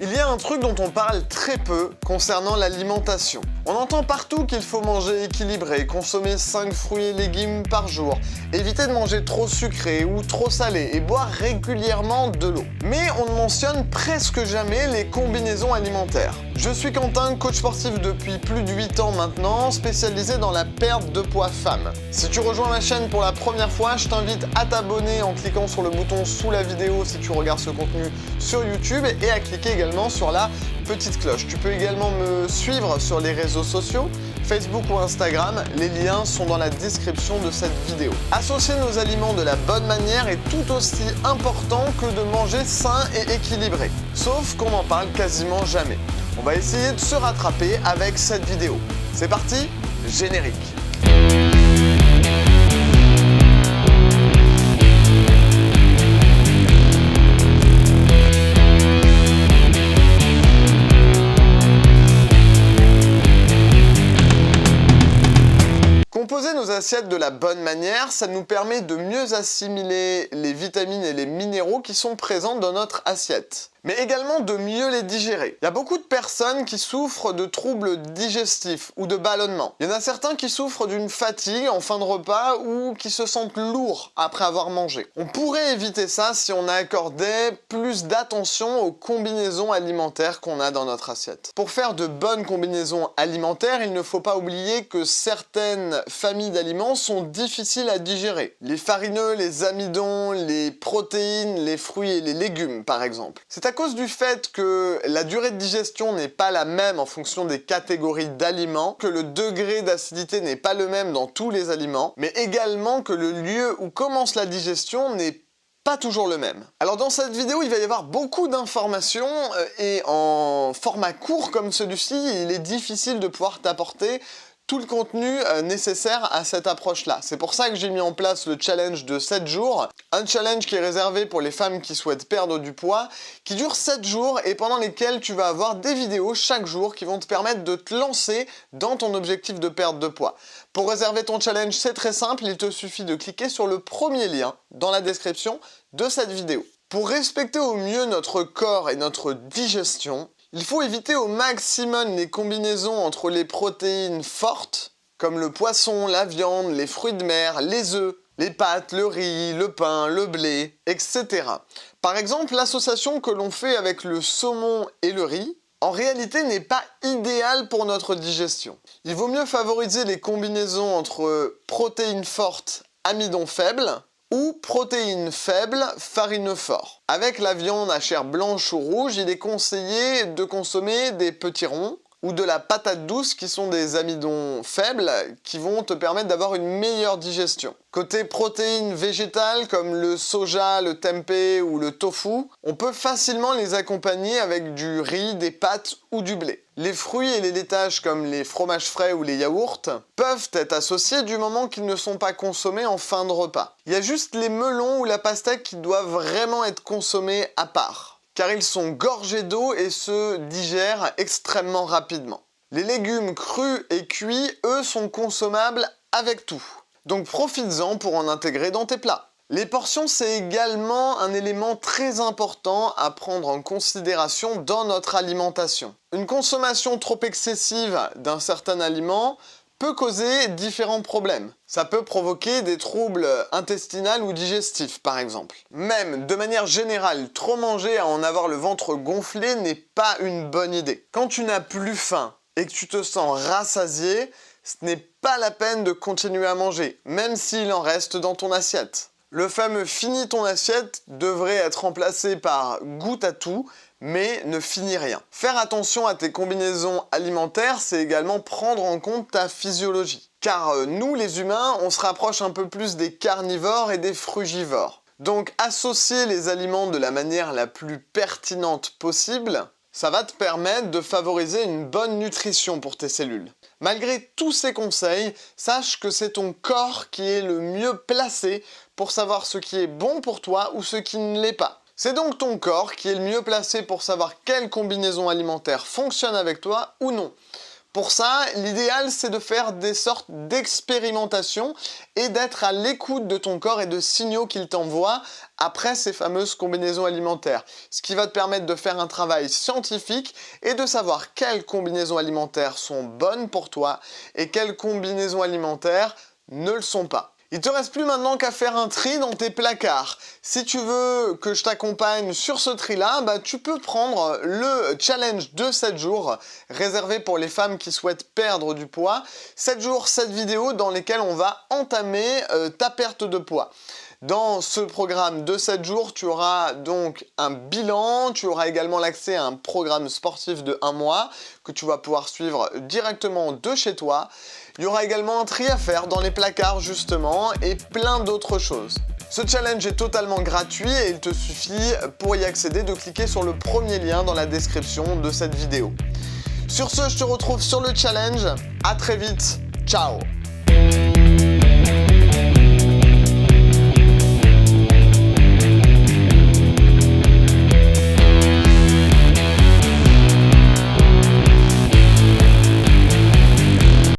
Il y a un truc dont on parle très peu concernant l'alimentation. On entend partout qu'il faut manger équilibré, consommer 5 fruits et légumes par jour, éviter de manger trop sucré ou trop salé et boire régulièrement de l'eau. Mais on ne mentionne presque jamais les combinaisons alimentaires. Je suis Quentin, coach sportif depuis plus de 8 ans maintenant, spécialisé dans la perte de poids femme. Si tu rejoins ma chaîne pour la première fois, je t'invite à t'abonner en cliquant sur le bouton sous la vidéo si tu regardes ce contenu sur YouTube et à cliquer également sur la petite cloche. Tu peux également me suivre sur les réseaux sociaux, Facebook ou Instagram, les liens sont dans la description de cette vidéo. Associer nos aliments de la bonne manière est tout aussi important que de manger sain et équilibré. Sauf qu'on n'en parle quasiment jamais. On va essayer de se rattraper avec cette vidéo. C'est parti, générique. Composer nos assiettes de la bonne manière, ça nous permet de mieux assimiler les vitamines et les minéraux qui sont présents dans notre assiette, mais également de mieux les digérer. Il y a beaucoup de personnes qui souffrent de troubles digestifs ou de ballonnement. Il y en a certains qui souffrent d'une fatigue en fin de repas ou qui se sentent lourds après avoir mangé. On pourrait éviter ça si on accordait plus d'attention aux combinaisons alimentaires qu'on a dans notre assiette. Pour faire de bonnes combinaisons alimentaires, il ne faut pas oublier que certaines familles d'aliments sont difficiles à digérer. Les farineux, les amidons, les protéines, les fruits et les légumes par exemple. C'est à cause du fait que la durée de digestion n'est pas la même en fonction des catégories d'aliments, que le degré d'acidité n'est pas le même dans tous les aliments, mais également que le lieu où commence la digestion n'est pas toujours le même. Alors dans cette vidéo, il va y avoir beaucoup d'informations et en format court comme celui-ci, il est difficile de pouvoir t'apporter tout le contenu nécessaire à cette approche-là. C'est pour ça que j'ai mis en place le challenge de 7 jours, un challenge qui est réservé pour les femmes qui souhaitent perdre du poids, qui dure 7 jours et pendant lesquels tu vas avoir des vidéos chaque jour qui vont te permettre de te lancer dans ton objectif de perte de poids. Pour réserver ton challenge, c'est très simple, il te suffit de cliquer sur le premier lien dans la description de cette vidéo. Pour respecter au mieux notre corps et notre digestion, il faut éviter au maximum les combinaisons entre les protéines fortes, comme le poisson, la viande, les fruits de mer, les œufs, les pâtes, le riz, le pain, le blé, etc. Par exemple, l'association que l'on fait avec le saumon et le riz, en réalité n'est pas idéale pour notre digestion. Il vaut mieux favoriser les combinaisons entre protéines fortes, amidon faible, ou protéines faibles, farineux forts. Avec la viande à chair blanche ou rouge, il est conseillé de consommer des petits ronds ou de la patate douce qui sont des amidons faibles qui vont te permettre d'avoir une meilleure digestion. Côté protéines végétales comme le soja, le tempeh ou le tofu, on peut facilement les accompagner avec du riz, des pâtes ou du blé. Les fruits et les laitages comme les fromages frais ou les yaourts peuvent être associés du moment qu'ils ne sont pas consommés en fin de repas. Il y a juste les melons ou la pastèque qui doivent vraiment être consommés à part, car ils sont gorgés d'eau et se digèrent extrêmement rapidement. Les légumes crus et cuits, eux, sont consommables avec tout. Donc profites-en pour en intégrer dans tes plats. Les portions, c'est également un élément très important à prendre en considération dans notre alimentation. Une consommation trop excessive d'un certain aliment peut causer différents problèmes. Ça peut provoquer des troubles intestinaux ou digestifs, par exemple. Même, de manière générale, trop manger à en avoir le ventre gonflé n'est pas une bonne idée. Quand tu n'as plus faim et que tu te sens rassasié, ce n'est pas la peine de continuer à manger, même s'il en reste dans ton assiette. Le fameux « finis ton assiette » devrait être remplacé par « goûte à tout », mais ne finis rien. Faire attention à tes combinaisons alimentaires, c'est également prendre en compte ta physiologie. Car nous, les humains, on se rapproche un peu plus des carnivores et des frugivores. Donc associer les aliments de la manière la plus pertinente possible, ça va te permettre de favoriser une bonne nutrition pour tes cellules. Malgré tous ces conseils, sache que c'est ton corps qui est le mieux placé pour savoir ce qui est bon pour toi ou ce qui ne l'est pas. C'est donc ton corps qui est le mieux placé pour savoir quelle combinaison alimentaire fonctionne avec toi ou non. Pour ça, l'idéal c'est de faire des sortes d'expérimentations et d'être à l'écoute de ton corps et de signaux qu'il t'envoie après ces fameuses combinaisons alimentaires. Ce qui va te permettre de faire un travail scientifique et de savoir quelles combinaisons alimentaires sont bonnes pour toi et quelles combinaisons alimentaires ne le sont pas. Il te reste plus maintenant qu'à faire un tri dans tes placards. Si tu veux que je t'accompagne sur ce tri-là, tu peux prendre le challenge de 7 jours réservé pour les femmes qui souhaitent perdre du poids. 7 jours, 7 vidéos dans lesquelles on va entamer ta perte de poids. Dans ce programme de 7 jours, tu auras donc un bilan, tu auras également l'accès à un programme sportif de 1 mois que tu vas pouvoir suivre directement de chez toi. Il y aura également un tri à faire dans les placards justement et plein d'autres choses. Ce challenge est totalement gratuit et il te suffit pour y accéder de cliquer sur le premier lien dans la description de cette vidéo. Sur ce, je te retrouve sur le challenge. À très vite. Ciao!